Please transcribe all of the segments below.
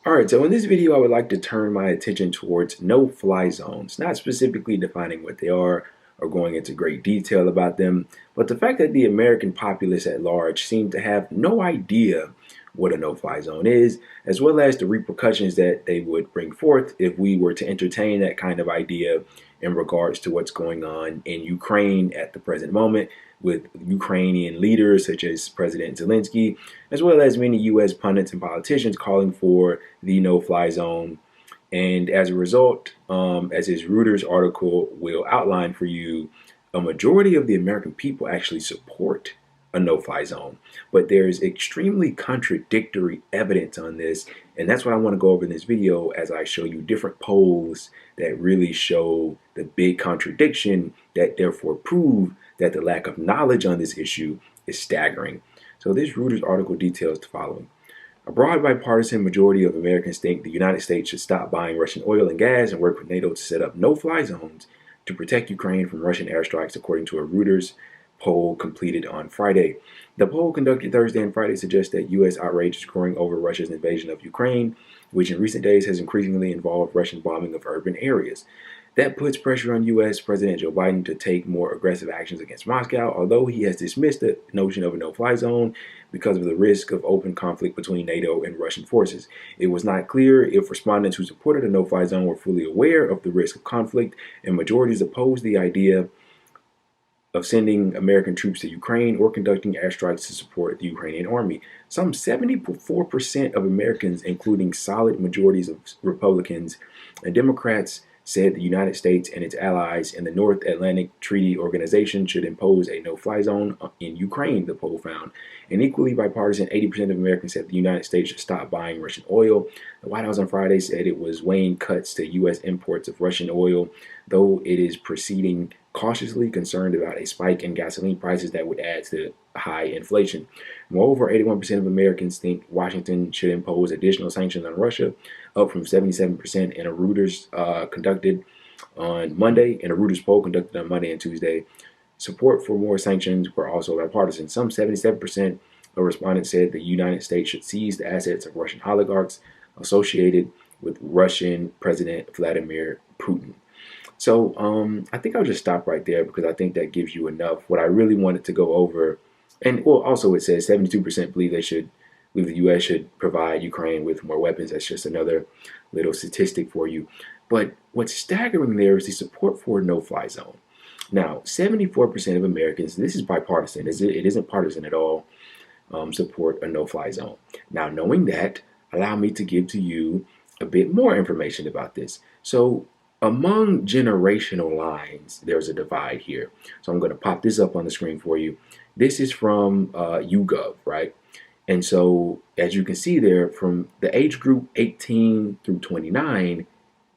Alright, so in this video I would like to turn my attention towards no-fly zones, not specifically defining what they are or going into great detail about them, but the fact that the American populace at large seem to have no idea what a no-fly zone is, as well as the repercussions that they would bring forth if we were to entertain that kind of idea in regards to what's going on in Ukraine at the present moment, with Ukrainian leaders such as President Zelensky, as well as many U.S. pundits and politicians calling for the no-fly zone. And as a result, as his Reuters article will outline for you, a majority of the American people actually support a no-fly zone. But there's extremely contradictory evidence on this, and that's what I want to go over in this video as I show you different polls that really show the big contradiction that therefore prove that the lack of knowledge on this issue is staggering. So this Reuters article details the following. A broad bipartisan majority of Americans think the United States should stop buying Russian oil and gas and work with NATO to set up no-fly zones to protect Ukraine from Russian airstrikes, according to a Reuters poll completed on Friday. The poll conducted Thursday and Friday suggests that U.S. outrage is growing over Russia's invasion of Ukraine, which in recent days has increasingly involved Russian bombing of urban areas. That puts pressure on U.S. President Joe Biden to take more aggressive actions against Moscow, although he has dismissed the notion of a no-fly zone because of the risk of open conflict between NATO and Russian forces. It was not clear if respondents who supported a no-fly zone were fully aware of the risk of conflict, and majorities opposed the idea of sending American troops to Ukraine or conducting airstrikes to support the Ukrainian army. Some 74% of Americans, including solid majorities of Republicans and Democrats, said the United States and its allies in the North Atlantic Treaty Organization should impose a no-fly zone in Ukraine, the poll found. An equally bipartisan 80% of Americans said the United States should stop buying Russian oil. The White House on Friday said it was weighing cuts to U.S. imports of Russian oil, though it is proceeding cautiously, concerned about a spike in gasoline prices that would add to high inflation. Moreover, 81% of Americans think Washington should impose additional sanctions on Russia, up from 77% in a Reuters conducted on Monday, in a Reuters poll conducted on Monday and Tuesday. Support for more sanctions were also bipartisan. Some 77% of respondents said the United States should seize the assets of Russian oligarchs associated with Russian President Vladimir Putin. So I think I'll just stop right there because I think that gives you enough. What I really wanted to go over, and well, also it says 72% believe the U.S. should provide Ukraine with more weapons. That's just another little statistic for you. But what's staggering there is the support for a no-fly zone. Now, 74% of Americans, this is bipartisan, it isn't partisan at all, support a no-fly zone. Now, knowing that, allow me to give to you a bit more information about this. So, among generational lines, there's a divide here. So I'm going to pop this up on the screen for you. This is from YouGov, right? And so, as you can see there, from the age group 18 through 29,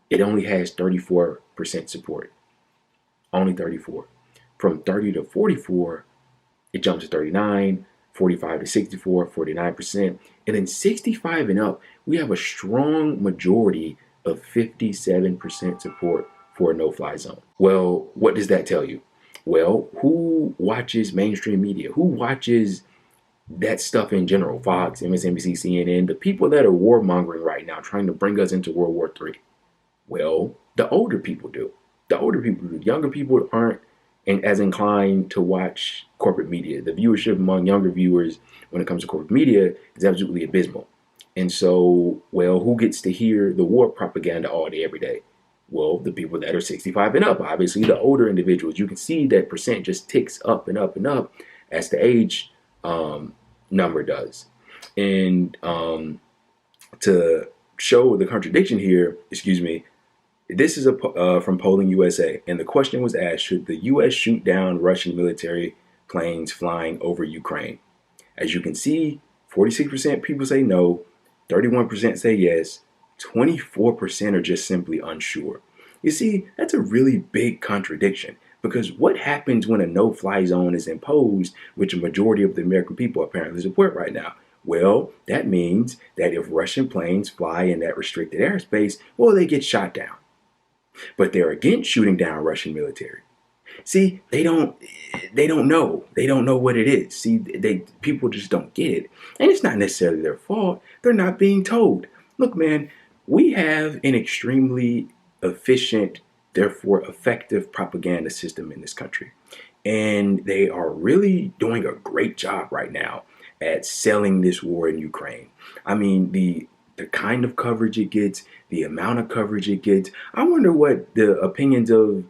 it only has 34% support. Only 34. From 30 to 44, it jumps to 39, 45 to 64, 49%. And then 65 and up, we have a strong majority of 57% support for a no-fly zone. Well, what does that tell you? Well, who watches mainstream media? Who watches that stuff in general? Fox, MSNBC, CNN, the people that are warmongering right now, trying to bring us into World War III. Well, the older people do. The older people do. Younger people aren't as inclined to watch corporate media. The viewership among younger viewers when it comes to corporate media is absolutely abysmal. And so, well, who gets to hear the war propaganda all day, every day? Well, the people that are 65 and up, obviously the older individuals. You can see that percent just ticks up and up and up as the age number does. And to show the contradiction here, this is from Polling USA. And the question was asked, should the U.S. shoot down Russian military planes flying over Ukraine? As you can see, 46% people say no, 31% say yes, 24% are just simply unsure. You see, that's a really big contradiction, because what happens when a no-fly zone is imposed, which a majority of the American people apparently support right now? Well, that means that if Russian planes fly in that restricted airspace, well, they get shot down. But they're against shooting down Russian military. See, they don't know. They don't know what it is. See, people just don't get it. And it's not necessarily their fault. They're not being told. Look, man, we have an extremely efficient, therefore effective propaganda system in this country. And they are really doing a great job right now at selling this war in Ukraine. I mean, the kind of coverage it gets, the amount of coverage it gets. I wonder what the opinions of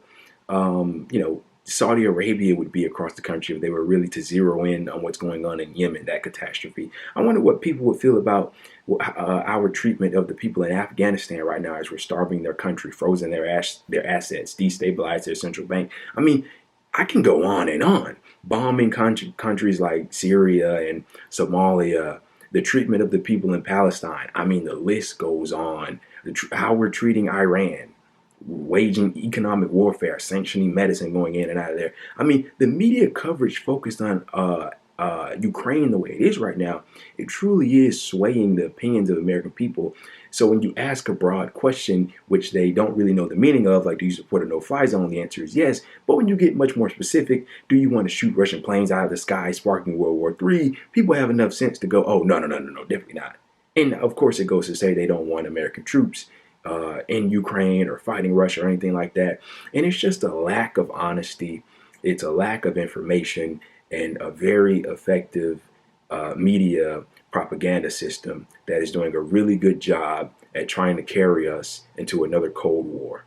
Saudi Arabia would be across the country if they were really to zero in on what's going on in Yemen, that catastrophe. I wonder what people would feel about our treatment of the people in Afghanistan right now as we're starving their country, frozen their assets, destabilized their central bank. I mean, I can go on and on. Bombing countries like Syria and Somalia, the treatment of the people in Palestine. I mean, the list goes on. How we're treating Iran, waging economic warfare, sanctioning medicine going in and out of there. I mean, the media coverage focused on Ukraine the way it is right now, it truly is swaying the opinions of American people. So when you ask a broad question, which they don't really know the meaning of, like, do you support a no-fly zone? The answer is yes. But when you get much more specific, do you want to shoot Russian planes out of the sky, sparking World War III? People have enough sense to go, oh, no, no, no, no, no, definitely not. And of course, it goes to say they don't want American troops in Ukraine or fighting Russia or anything like that. And it's just a lack of honesty. It's a lack of information and a very effective media propaganda system that is doing a really good job at trying to carry us into another Cold War.